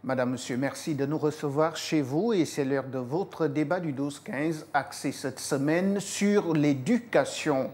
Madame, Monsieur, merci de nous recevoir chez vous et c'est l'heure de votre débat du 12-15 axé cette semaine sur l'éducation.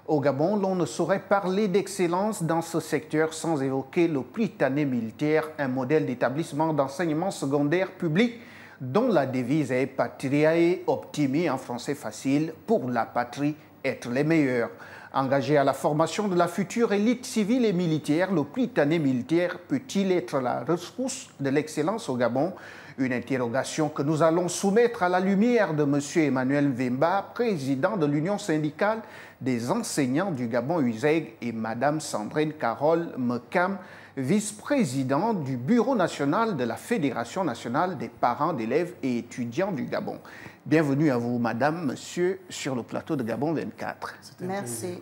Au Gabon, l'on ne saurait parler d'excellence dans ce secteur sans évoquer le Prytanée militaire, un modèle d'établissement d'enseignement secondaire public dont la devise est « Patriae Optimi » en français facile, pour la patrie, être les meilleurs. Engagé à la formation de la future élite civile et militaire, le Prytanée militaire peut-il être la ressource de l'excellence au Gabon? Une interrogation que nous allons soumettre à la lumière de M. Emmanuel Mvemba, président de l'Union syndicale des enseignants du Gabon USEG, et Mme Sandrine Carole Mekam, vice-présidente du Bureau national de la Fédération nationale des parents d'élèves et étudiants du Gabon. Bienvenue à vous, Madame, Monsieur, sur le plateau de Gabon 24. Merci.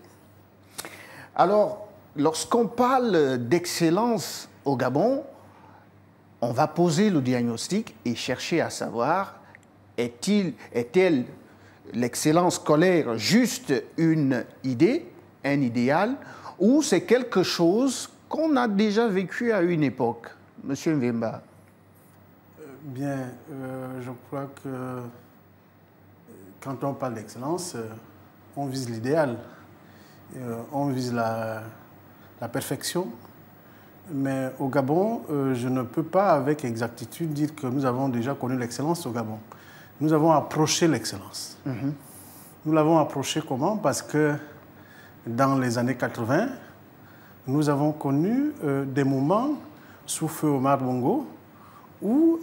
Alors, lorsqu'on parle d'excellence au Gabon, on va poser le diagnostic et chercher à savoir, est-elle l'excellence scolaire juste une idée, un idéal, ou c'est quelque chose qu'on a déjà vécu à une époque? Monsieur Mvemba. Je crois que quand on parle d'excellence, on vise l'idéal, on vise la perfection. Mais au Gabon, je ne peux pas avec exactitude dire que nous avons déjà connu l'excellence au Gabon. Nous avons approché l'excellence. Nous l'avons approché comment? Parce que dans les années 80, nous avons connu des moments sous feu Omar Bongo où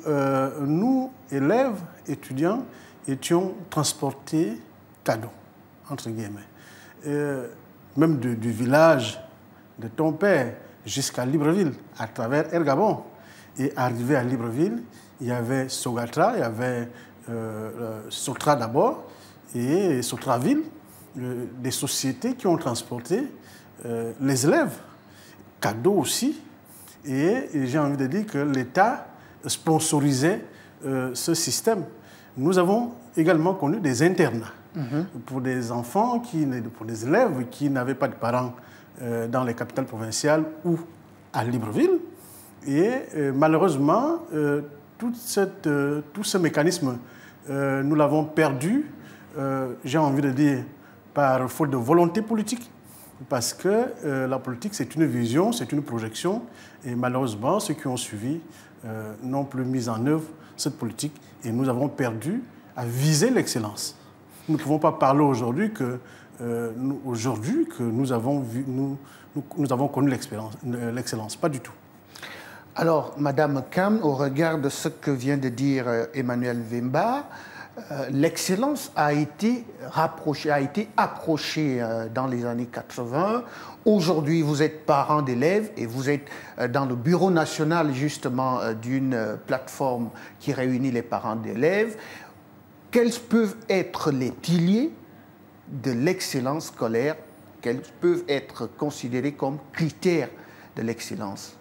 nous, élèves, étudiants, étions transportés cadeaux, entre guillemets. Même du village de ton père jusqu'à Libreville, à travers Air Gabon. Et arrivé à Libreville, il y avait Sogatra, il y avait Sotra d'abord, et Sotraville, des sociétés qui ont transporté les élèves, cadeaux aussi. Et j'ai envie de dire que l'État sponsorisait ce système. Nous avons également connu des internats pour des enfants, pour des élèves qui n'avaient pas de parents dans les capitales provinciales ou à Libreville. Et malheureusement, tout ce mécanisme, nous l'avons perdu, j'ai envie de dire, par faute de volonté politique. Parce que la politique, c'est une vision, c'est une projection. Et malheureusement, ceux qui ont suivi n'ont plus mis en œuvre cette politique. Et nous avons perdu à viser l'excellence. Nous ne pouvons pas parler aujourd'hui que nous avons connu l'excellence. Pas du tout. Alors, Madame Kam, au regard de ce que vient de dire Emmanuel Mvemba, l'excellence a été approchée dans les années 80. Aujourd'hui, vous êtes parent d'élèves et vous êtes dans le bureau national justement d'une plateforme qui réunit les parents d'élèves. Quels peuvent être les piliers de l'excellence scolaire? Quels peuvent être considérés comme critères de l'excellence?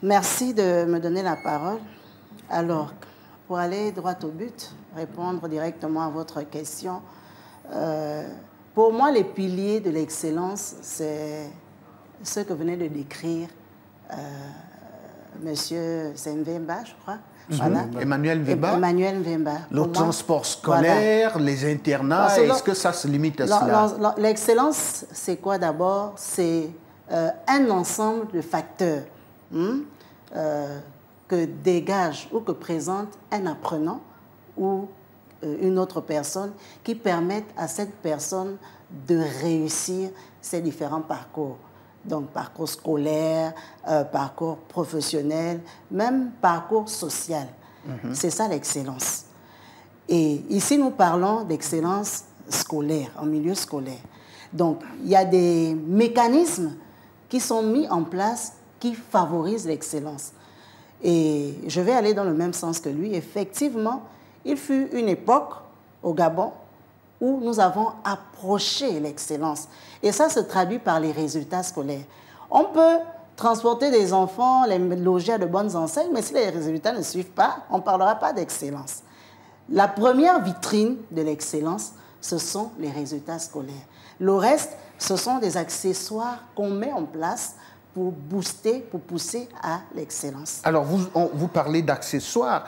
Merci de me donner la parole. Alors, pour aller droit au but, répondre directement à votre question, pour moi, les piliers de l'excellence, c'est ce que venait de décrire Monsieur Mvemba, je crois. Voilà. Emmanuel Mvemba. Emmanuel Mvemba. Le transport scolaire, voilà. Les internats, est-ce que ça se limite à cela? L'excellence, c'est quoi d'abord? C'est un ensemble de facteurs que dégage ou que présente un apprenant ou une autre personne qui permettent à cette personne de réussir ses différents parcours. Donc, parcours scolaire, parcours professionnel, même parcours social. C'est ça l'excellence. Et ici, nous parlons d'excellence scolaire, en milieu scolaire. Donc, il y a des mécanismes qui sont mis en place qui favorisent l'excellence. Et je vais aller dans le même sens que lui. Effectivement, il fut une époque au Gabon où nous avons approché l'excellence. Et ça se traduit par les résultats scolaires. On peut transporter des enfants, les loger à de bonnes enseignes, mais si les résultats ne suivent pas, on ne parlera pas d'excellence. La première vitrine de l'excellence, ce sont les résultats scolaires. Le reste, ce sont des accessoires qu'on met en place pour booster, pour pousser à l'excellence. Alors, vous parlez d'accessoires.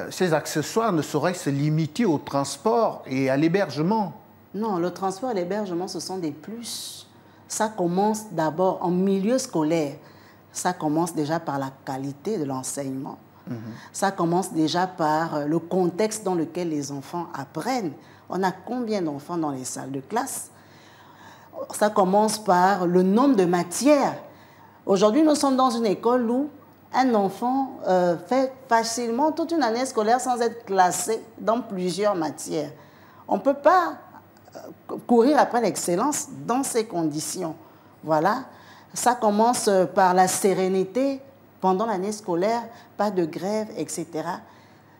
Ces accessoires ne sauraient se limiter au transport et à l'hébergement. Non, le transport et l'hébergement, ce sont des plus. Ça commence d'abord en milieu scolaire. Ça commence déjà par la qualité de l'enseignement. Ça commence déjà par le contexte dans lequel les enfants apprennent. On a combien d'enfants dans les salles de classe? Ça commence par le nombre de matières. Aujourd'hui, nous sommes dans une école où un enfant fait facilement toute une année scolaire sans être classé dans plusieurs matières. On ne peut pas courir après l'excellence dans ces conditions. Voilà. Ça commence par la sérénité pendant l'année scolaire, pas de grève, etc.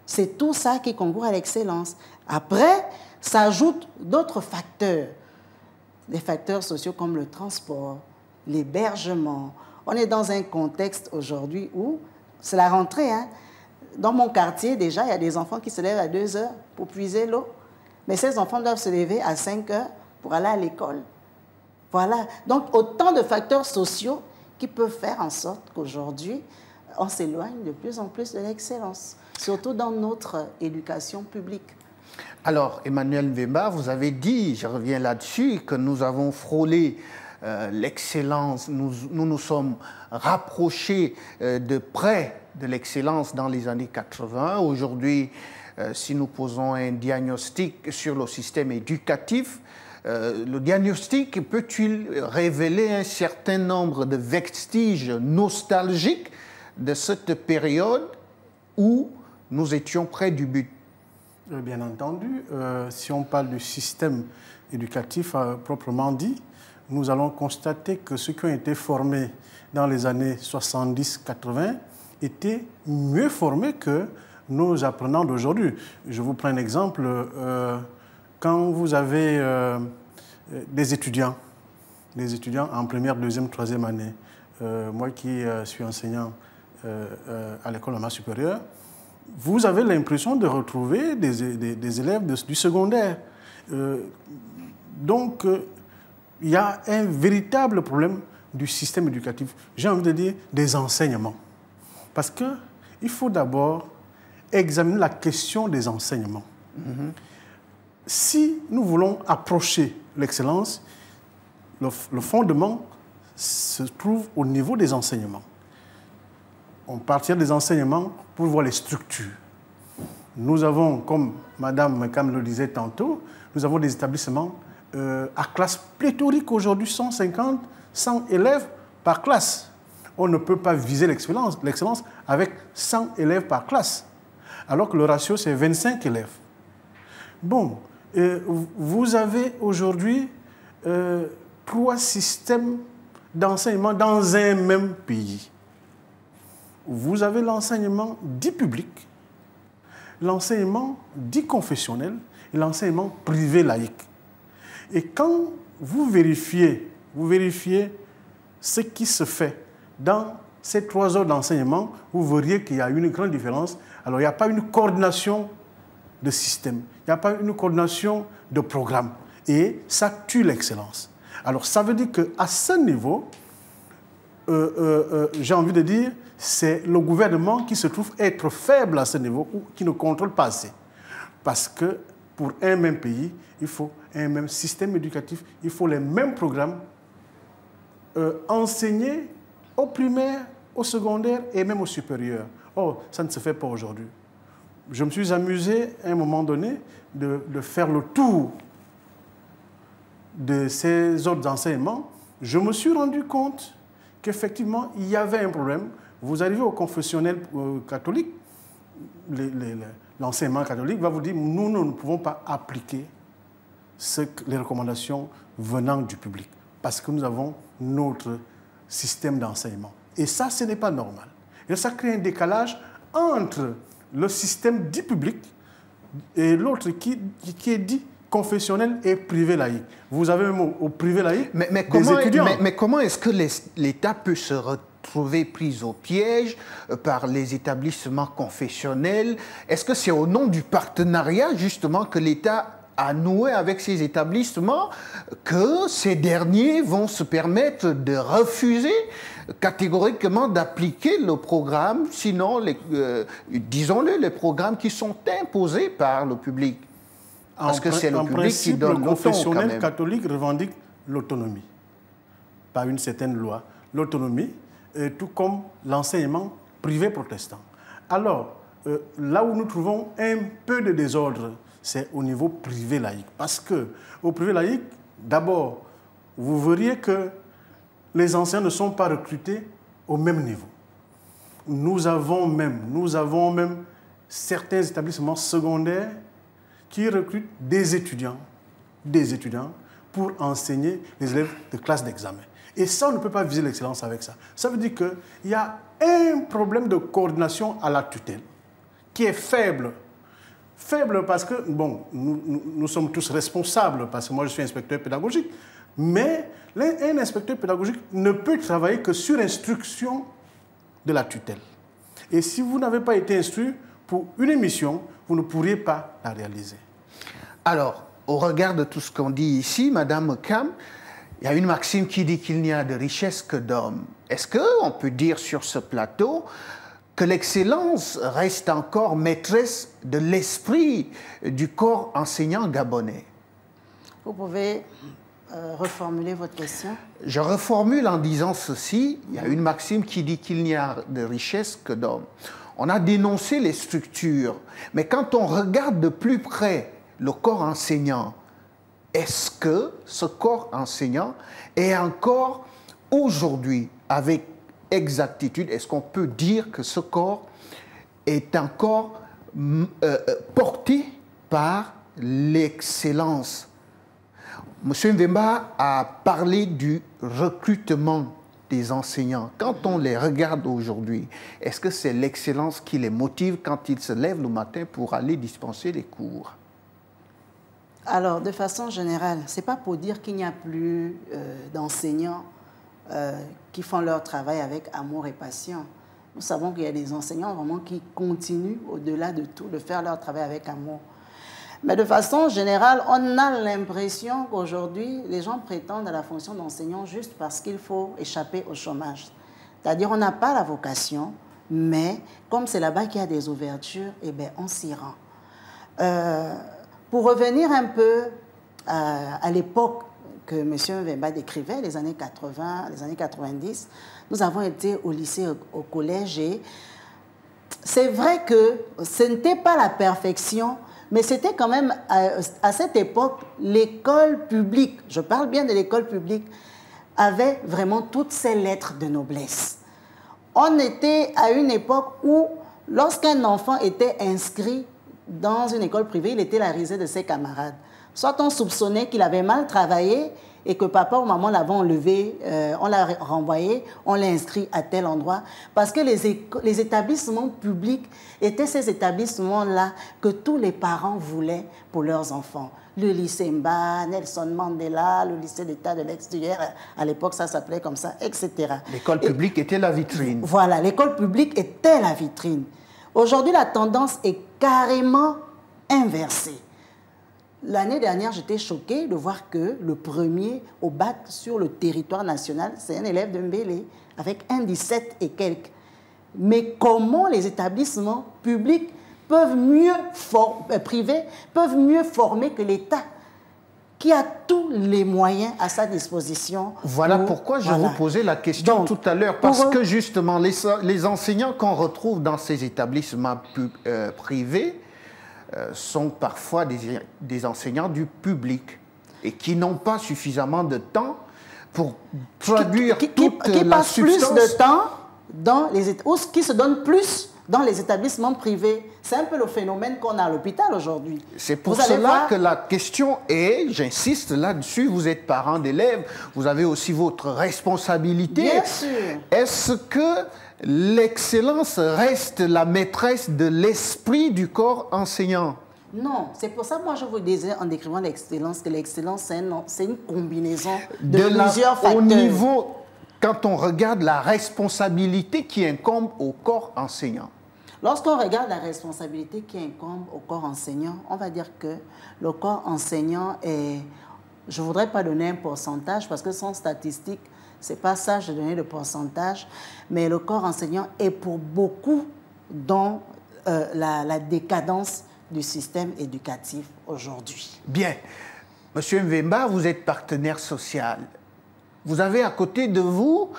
C'est tout ça qui concourt à l'excellence. Après, s'ajoutent d'autres facteurs. Des facteurs sociaux comme le transport, l'hébergement. On est dans un contexte aujourd'hui où c'est la rentrée. Hein. Dans mon quartier, déjà, il y a des enfants qui se lèvent à 2 heures pour puiser l'eau. Mais ces enfants doivent se lever à 5 heures pour aller à l'école. Voilà. Donc, autant de facteurs sociaux qui peuvent faire en sorte qu'aujourd'hui, on s'éloigne de plus en plus de l'excellence, surtout dans notre éducation publique. Alors, Emmanuel Mbemba, vous avez dit, je reviens là-dessus, que nous avons frôlé l'excellence, nous sommes rapprochés de près de l'excellence dans les années 80. Aujourd'hui, si nous posons un diagnostic sur le système éducatif, le diagnostic peut-il révéler un certain nombre de vestiges nostalgiques de cette période où nous étions près du but? Bien entendu, si on parle du système éducatif proprement dit, nous allons constater que ceux qui ont été formés dans les années 70-80 étaient mieux formés que nos apprenants d'aujourd'hui. Je vous prends un exemple. Quand vous avez des étudiants en première, deuxième, troisième année, moi qui suis enseignant à l'école normale supérieure, vous avez l'impression de retrouver des élèves du secondaire. Donc, il y a un véritable problème du système éducatif. J'ai envie de dire des enseignements. Parce qu'il faut d'abord examiner la question des enseignements. Si nous voulons approcher l'excellence, le fondement se trouve au niveau des enseignements. On partira des enseignements pour voir les structures. Nous avons, comme Mme Mekam le disait tantôt, nous avons des établissements à classe pléthorique aujourd'hui, 150, 100 élèves par classe. On ne peut pas viser l'excellence avec 100 élèves par classe, alors que le ratio, c'est 25 élèves. Bon, vous avez aujourd'hui 3 systèmes d'enseignement dans un même pays. Vous avez l'enseignement dit public, l'enseignement dit confessionnel et l'enseignement privé laïque. Et quand vous vérifiez ce qui se fait dans ces 3 ordres d'enseignement, vous verriez qu'il y a une grande différence. Alors, il n'y a pas une coordination de système, il n'y a pas une coordination de programme. Et ça tue l'excellence. Alors, ça veut dire qu'à ce niveau, j'ai envie de dire, c'est le gouvernement qui se trouve être faible à ce niveau ou qui ne contrôle pas assez. Parce que pour un même pays, il faut un même système éducatif, il faut les mêmes programmes enseignés au primaire, au secondaire et même au supérieur. Or, ça ne se fait pas aujourd'hui. Je me suis amusé à un moment donné de faire le tour de ces autres enseignements. Je me suis rendu compte qu'effectivement, il y avait un problème. Vous arrivez au confessionnel catholique, l'enseignement catholique va vous dire nous ne pouvons pas appliquer les recommandations venant du public parce que nous avons notre système d'enseignement. Et ça, ce n'est pas normal. Et ça crée un décalage entre le système dit public et l'autre qui est dit confessionnel et privé laïque. Vous avez même au privé laïque des étudiants. Mais comment est-ce que l'État peut se retrouver pris au piège par les établissements confessionnels? Est-ce que c'est au nom du partenariat, justement, que l'État à nouer avec ces établissements que ces derniers vont se permettre de refuser catégoriquement d'appliquer le programme, sinon, disons-le, les programmes qui sont imposés par le public. Parce que c'est le public qui donne le ton, quand même. Le confessionnel catholique revendique l'autonomie, par une certaine loi. L'autonomie, tout comme l'enseignement privé protestant. Alors, là où nous trouvons un peu de désordre, c'est au niveau privé laïque. Parce qu'au privé laïque, d'abord, vous verriez que les enseignants ne sont pas recrutés au même niveau. Nous avons même certains établissements secondaires qui recrutent des étudiants pour enseigner les élèves de classe d'examen. Et ça, on ne peut pas viser l'excellence avec ça. Ça veut dire qu'il y a un problème de coordination à la tutelle qui est faible. Faible parce que, bon, nous sommes tous responsables, parce que moi je suis inspecteur pédagogique, mais un inspecteur pédagogique ne peut travailler que sur instruction de la tutelle. Et si vous n'avez pas été instruit pour une émission, vous ne pourriez pas la réaliser. Alors, au regard de tout ce qu'on dit ici, Madame Cam, il y a une maxime qui dit qu'il n'y a de richesse que d'hommes. Est-ce qu'on peut dire sur ce plateau que l'excellence reste encore maîtresse de l'esprit du corps enseignant gabonais? Vous pouvez reformuler votre question? Je reformule en disant ceci. Il y a une maxime qui dit qu'il n'y a de richesse que d'hommes. On a dénoncé les structures, mais quand on regarde de plus près le corps enseignant, est-ce que ce corps enseignant est encore aujourd'hui, avec exactitude, est-ce qu'on peut dire que ce corps est encore porté par l'excellence? Monsieur Mvemba a parlé du recrutement des enseignants. Quand on les regarde aujourd'hui, est-ce que c'est l'excellence qui les motive quand ils se lèvent le matin pour aller dispenser les cours? Alors, de façon générale, ce n'est pas pour dire qu'il n'y a plus d'enseignants qui font leur travail avec amour et passion. Nous savons qu'il y a des enseignants vraiment qui continuent, au-delà de tout, de faire leur travail avec amour. Mais de façon générale, on a l'impression qu'aujourd'hui, les gens prétendent à la fonction d'enseignant juste parce qu'il faut échapper au chômage. C'est-à-dire, on n'a pas la vocation, mais comme c'est là-bas qu'il y a des ouvertures, eh bien, on s'y rend. Pour revenir un peu à l'époque que M. Mvemba décrivait, les années 80, les années 90, nous avons été au lycée, au collège, et c'est vrai que ce n'était pas la perfection, mais c'était quand même, à cette époque, l'école publique, je parle bien de l'école publique, avait vraiment toutes ses lettres de noblesse. On était à une époque où, lorsqu'un enfant était inscrit dans une école privée, il était la risée de ses camarades. Soit on soupçonnait qu'il avait mal travaillé et que papa ou maman l'avaient enlevé, on l'a renvoyé, on l'a inscrit à tel endroit. Parce que les établissements publics étaient ces établissements-là que tous les parents voulaient pour leurs enfants. Le lycée Mba, Nelson Mandela, le lycée d'État de l'extérieur, à l'époque ça s'appelait comme ça, etc. L'école publique était la vitrine. Voilà, l'école publique était la vitrine. Aujourd'hui, la tendance est carrément inversée. L'année dernière, j'étais choquée de voir que le premier au bac sur le territoire national, c'est un élève de Mbélé, avec un 17 et quelques. Mais comment les établissements publics peuvent mieux privés peuvent mieux former que l'État, qui a tous les moyens à sa disposition? Voilà pourquoi je vous posais la question tout à l'heure, parce que justement, les enseignants qu'on retrouve dans ces établissements privés sont parfois des enseignants du public et qui n'ont pas suffisamment de temps pour traduire toute la substance. Qui passent plus de temps ou qui se donnent plus dans les établissements privés. C'est un peu le phénomène qu'on a à l'hôpital aujourd'hui. C'est pour cela que la question est, j'insiste là-dessus, vous êtes parent d'élèves, vous avez aussi votre responsabilité. Bien sûr. Est-ce que l'excellence reste la maîtresse de l'esprit du corps enseignant? Non, c'est pour ça que moi je vous disais en décrivant l'excellence que l'excellence c'est une combinaison de plusieurs facteurs. Au niveau, quand on regarde la responsabilité qui incombe au corps enseignant. Lorsqu'on regarde la responsabilité qui incombe au corps enseignant, on va dire que le corps enseignant est, je ne voudrais pas donner un pourcentage parce que sans statistique, ce n'est pas sage de donner le pourcentage, mais le corps enseignant est pour beaucoup dans la décadence du système éducatif aujourd'hui. Bien. Monsieur Mvemba, vous êtes partenaire social. Vous avez à côté de vous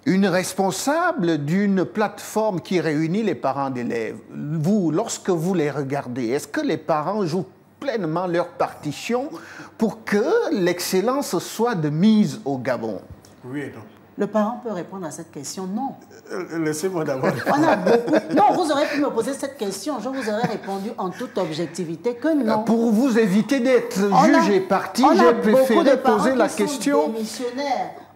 une responsable d'une plateforme qui réunit les parents d'élèves. Vous, lorsque vous les regardez, est-ce que les parents jouent pleinement leur partition pour que l'excellence soit de mise au Gabon? Oui et non. Le parent peut répondre à cette question, non. Laissez-moi d'abord. On a beaucoup... Non, vous aurez pu me poser cette question, je vous aurais répondu en toute objectivité que non. Pour vous éviter d'être jugé parti, j'ai préféré poser la question.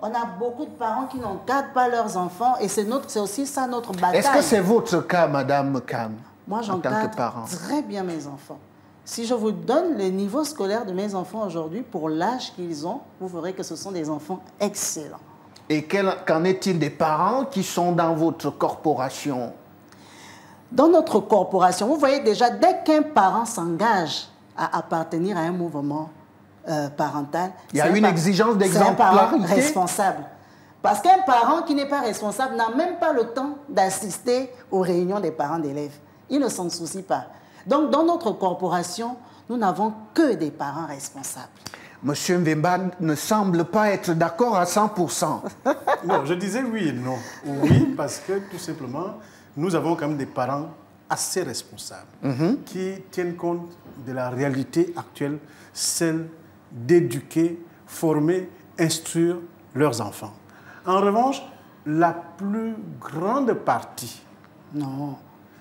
On a beaucoup de parents qui n'encadrent pas leurs enfants et c'est aussi ça notre bataille. Est-ce que c'est votre cas, Madame Kam? Moi, j'encadre très bien mes enfants. Si je vous donne le niveau scolaire de mes enfants aujourd'hui, pour l'âge qu'ils ont, vous verrez que ce sont des enfants excellents. Et qu'en est-il des parents qui sont dans votre corporation? Dans notre corporation, vous voyez déjà, dès qu'un parent s'engage à appartenir à un mouvement parental, il y a une exigence d'exemplarité. C'est un parent responsable. Parce qu'un parent qui n'est pas responsable n'a même pas le temps d'assister aux réunions des parents d'élèves. Il ne s'en soucie pas. Donc, dans notre corporation, nous n'avons que des parents responsables. Monsieur Mvemba ne semble pas être d'accord à 100%. Non, je disais oui et non. Oui, parce que tout simplement, nous avons quand même des parents assez responsables qui tiennent compte de la réalité actuelle, celle d'éduquer, former, instruire leurs enfants. En revanche, la plus grande partie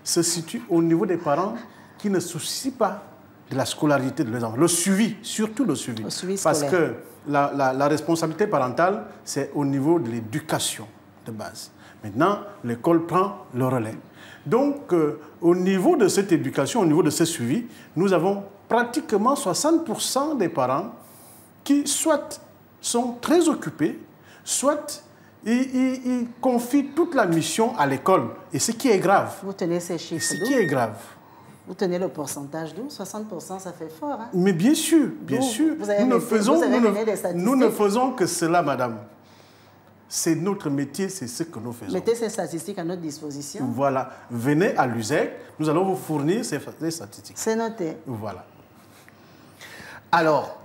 se situe au niveau des parents qui ne soucient pas de la scolarité de leurs enfants. Le suivi, surtout le suivi. Parce que la responsabilité parentale, c'est au niveau de l'éducation de base. Maintenant, l'école prend le relais. Donc, au niveau de cette éducation, au niveau de ce suivi, nous avons pratiquement 60% des parents qui soit sont très occupés, soit ils confient toute la mission à l'école. Et ce qui est grave. Vous tenez ces chiffres. Ce qui est grave. Vous tenez le pourcentage d'où? 60%, ça fait fort. Hein? Mais bien sûr, bien sûr. Nous ne faisons que cela, madame. C'est notre métier, c'est ce que nous faisons. Mettez ces statistiques à notre disposition. Voilà. Venez à l'USEC, nous allons vous fournir ces statistiques. C'est noté. Voilà. Alors,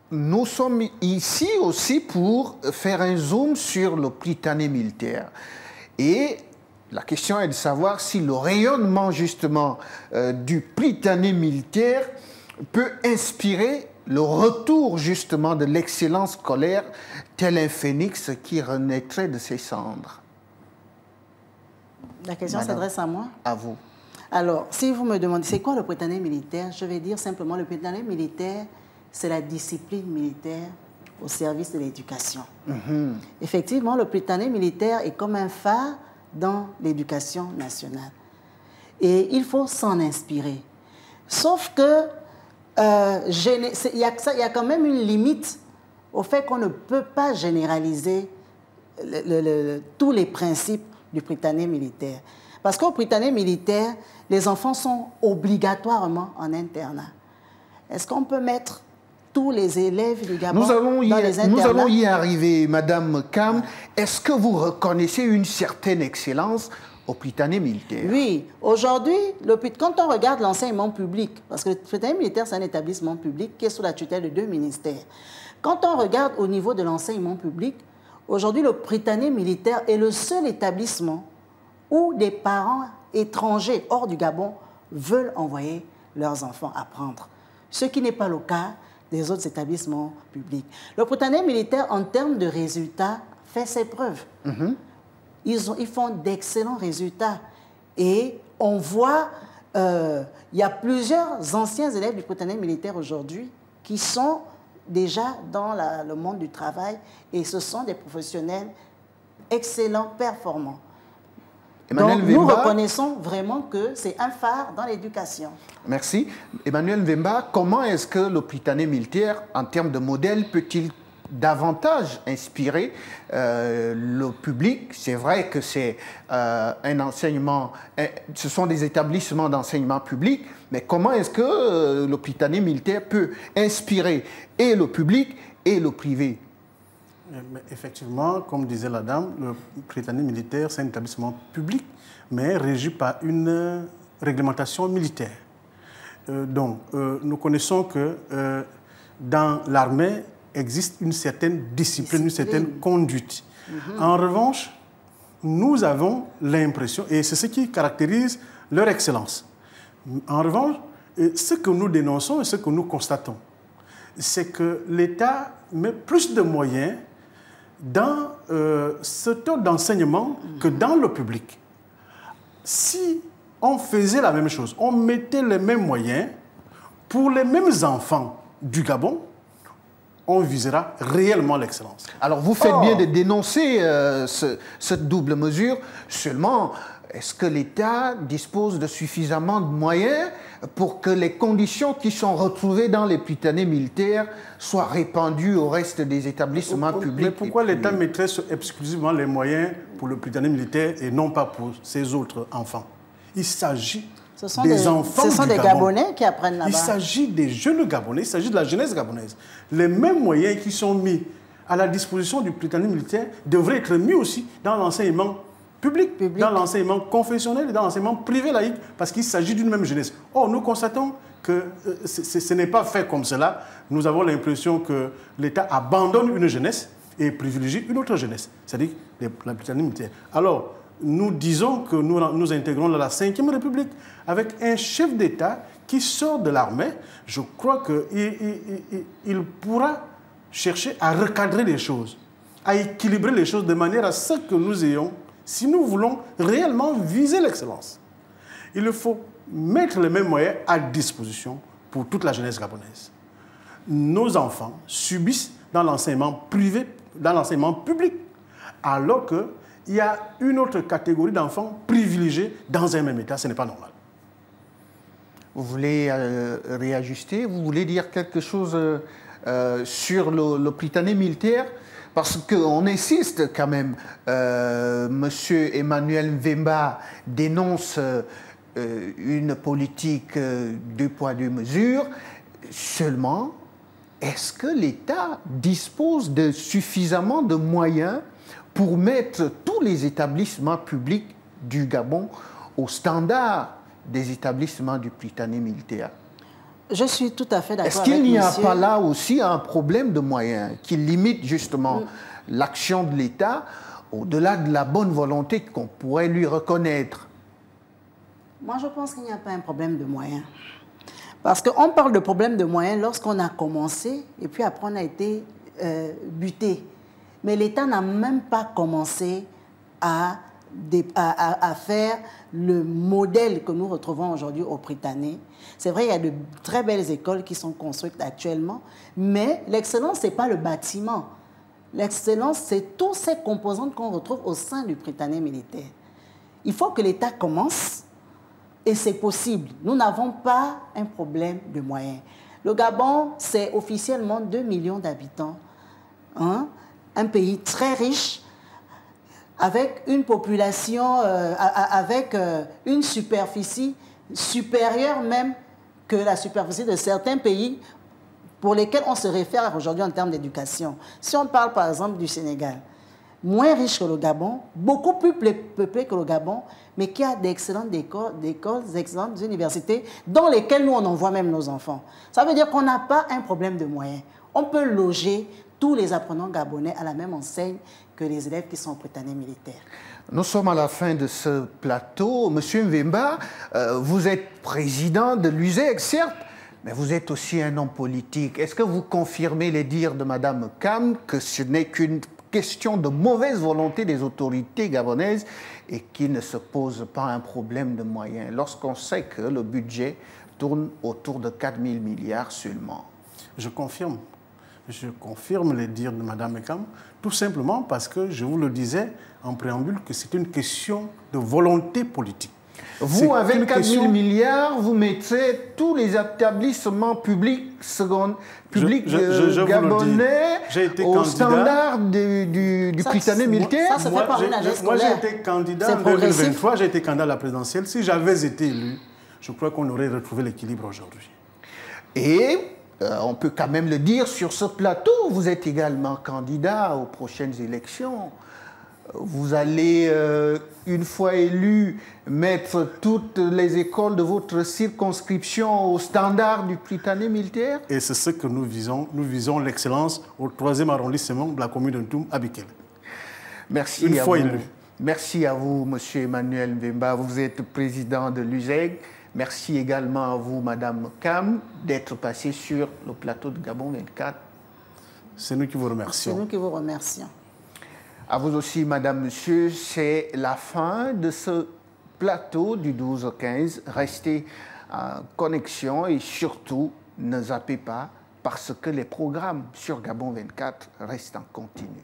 nous sommes ici aussi pour faire un zoom sur le Prytanée militaire. Et la question est de savoir si le rayonnement justement du Prytanée militaire peut inspirer le retour justement de l'excellence scolaire tel un phénix qui renaîtrait de ses cendres. La question s'adresse à moi? À vous. Alors, si vous me demandez c'est quoi le Prytanée militaire, je vais dire simplement le Prytanée militaire, c'est la discipline militaire au service de l'éducation. Effectivement, le Prytanée militaire est comme un phare dans l'éducation nationale. Et il faut s'en inspirer. Sauf que il y a quand même une limite au fait qu'on ne peut pas généraliser tous les principes du Prytanée militaire. Parce qu'au Prytanée militaire, les enfants sont obligatoirement en internat. Est-ce qu'on peut mettre tous les élèves du Gabon dans les internats? Nous allons y arriver, Madame Kam. Est-ce que vous reconnaissez une certaine excellence au Prytanée militaire? Oui. Aujourd'hui, quand on regarde l'enseignement public, parce que le Prytanée militaire, c'est un établissement public qui est sous la tutelle de 2 ministères. Quand on regarde au niveau de l'enseignement public, aujourd'hui, le Prytanée militaire est le seul établissement où des parents étrangers hors du Gabon veulent envoyer leurs enfants apprendre. Ce qui n'est pas le cas des autres établissements publics. Le Prytanée militaire, en termes de résultats, fait ses preuves. Ils font d'excellents résultats. Et on voit, il y a plusieurs anciens élèves du Prytanée militaire aujourd'hui qui sont déjà dans le monde du travail et ce sont des professionnels excellents, performants. Donc, nous reconnaissons vraiment que c'est un phare dans l'éducation. Merci. Emmanuel Mvemba, comment est-ce que le Prytanée militaire, en termes de modèle, peut-il davantage inspirer le public. C'est vrai que c'est un enseignement, ce sont des établissements d'enseignement public, mais comment est-ce que le Prytanée militaire peut inspirer et le public et le privé? Mais effectivement, comme disait la dame, le Prytanée militaire, c'est un établissement public, mais régi par une réglementation militaire. Nous connaissons que dans l'armée existe une certaine discipline, une certaine conduite. En revanche, nous avons l'impression, et c'est ce qui caractérise leur excellence. En revanche, ce que nous dénonçons et ce que nous constatons, c'est que l'État met plus de moyens dans ce taux d'enseignement que dans le public. Si on faisait la même chose, on mettait les mêmes moyens pour les mêmes enfants du Gabon, on visera réellement l'excellence. Alors vous faites bien de dénoncer cette double mesure, seulement est-ce que l'État dispose de suffisamment de moyens pour que les conditions qui sont retrouvées dans les Prytanées militaires soient répandues au reste des établissements publics? Mais pourquoi l'État mettrait exclusivement les moyens pour le Prytanée militaire et non pas pour ses autres enfants? Il s'agit des enfants ce sont du des Gabon. Gabonais qui apprennent là-bas. Il s'agit des jeunes Gabonais, il s'agit de la jeunesse gabonaise. Les mêmes moyens qui sont mis à la disposition du Prytanée militaire devraient être mis aussi dans l'enseignement public, dans l'enseignement confessionnel et dans l'enseignement privé laïque, parce qu'il s'agit d'une même jeunesse. Or, nous constatons que ce n'est pas fait comme cela. Nous avons l'impression que l'État abandonne une jeunesse et privilégie une autre jeunesse, c'est-à-dire la Prytanée militaire. Alors, nous disons que nous intégrons la Ve République avec un chef d'État qui sort de l'armée. Je crois qu'il pourra chercher à recadrer les choses, à équilibrer les choses de manière à ce que nous ayons, si nous voulons réellement viser l'excellence, il faut mettre les mêmes moyens à disposition pour toute la jeunesse gabonaise. Nos enfants subissent dans l'enseignement privé, dans l'enseignement public, alors qu'il y a une autre catégorie d'enfants privilégiés dans un même État. Ce n'est pas normal. Vous voulez réajuster? Vous voulez dire quelque chose sur le Prytanée militaire? Parce qu'on insiste quand même. Monsieur Emmanuel Mvemba dénonce une politique deux poids, deux mesures. Seulement, est-ce que l'État dispose de suffisamment de moyens pour mettre tous les établissements publics du Gabon au standard des établissements du Prytanée militaire? Je suis tout à fait d'accord avec monsieur. Est-ce qu'il n'y a monsieur. pas là aussi un problème de moyens qui limite justement l'action de l'État au-delà de la bonne volonté qu'on pourrait lui reconnaître? Moi, je pense qu'il n'y a pas un problème de moyens. Parce qu'on parle de problème de moyens lorsqu'on a commencé et puis après on a été buté. Mais l'État n'a même pas commencé à faire le modèle que nous retrouvons aujourd'hui au Prytanée. C'est vrai, il y a de très belles écoles qui sont construites actuellement, mais l'excellence, ce n'est pas le bâtiment. L'excellence, c'est tous ces composantes qu'on retrouve au sein du Prytanée militaire. Il faut que l'État commence, et c'est possible. Nous n'avons pas un problème de moyens. Le Gabon, c'est officiellement 2 millions d'habitants. Hein? Un pays très riche, avec une population, avec une superficie supérieure même que la superficie de certains pays pour lesquels on se réfère aujourd'hui en termes d'éducation. Si on parle par exemple du Sénégal, moins riche que le Gabon, beaucoup plus peuplé que le Gabon, mais qui a d'excellentes écoles, d'excellentes universités dans lesquelles nous on envoie même nos enfants. Ça veut dire qu'on n'a pas un problème de moyens. On peut loger tous les apprenants gabonais à la même enseigne que les élèves qui sont au Prytanée militaire. Nous sommes à la fin de ce plateau. Monsieur Mvemba, vous êtes président de l'USEG, certes, mais vous êtes aussi un homme politique. Est-ce que vous confirmez les dires de Mme Kam que ce n'est qu'une question de mauvaise volonté des autorités gabonaises et qu'il ne se pose pas un problème de moyens, lorsqu'on sait que le budget tourne autour de 4 000 milliards seulement? Je confirme. Je confirme les dires de Mme Ekam, tout simplement parce que je vous le disais en préambule que c'est une question de volonté politique. Vous, avec 4 000 milliards, vous mettez tous les établissements publics gabonais au standard du Prytanée militaire. Ça se fait par une année Moi, scolaire. j'ai été candidat en 2023, j'ai été candidat à la présidentielle. Si j'avais été élu, je crois qu'on aurait retrouvé l'équilibre aujourd'hui. Et on peut quand même le dire sur ce plateau, vous êtes également candidat aux prochaines élections. Vous allez, une fois élu, mettre toutes les écoles de votre circonscription au standard du Prytanée militaire? Et c'est ce que nous visons. Nous visons l'excellence au 3e arrondissement de la commune de Ntoum, à Bikel. Merci à vous. Merci à vous, M. Emmanuel Mbemba. Vous êtes président de l'USEG. Merci également à vous, Madame Kam, d'être passée sur le plateau de Gabon 24. C'est nous qui vous remercions. C'est nous qui vous remercions. À vous aussi, Madame, Monsieur, c'est la fin de ce plateau du 12 au 15. Restez en connexion et surtout, ne zappez pas parce que les programmes sur Gabon 24 restent en continu.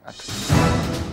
À tout de suite.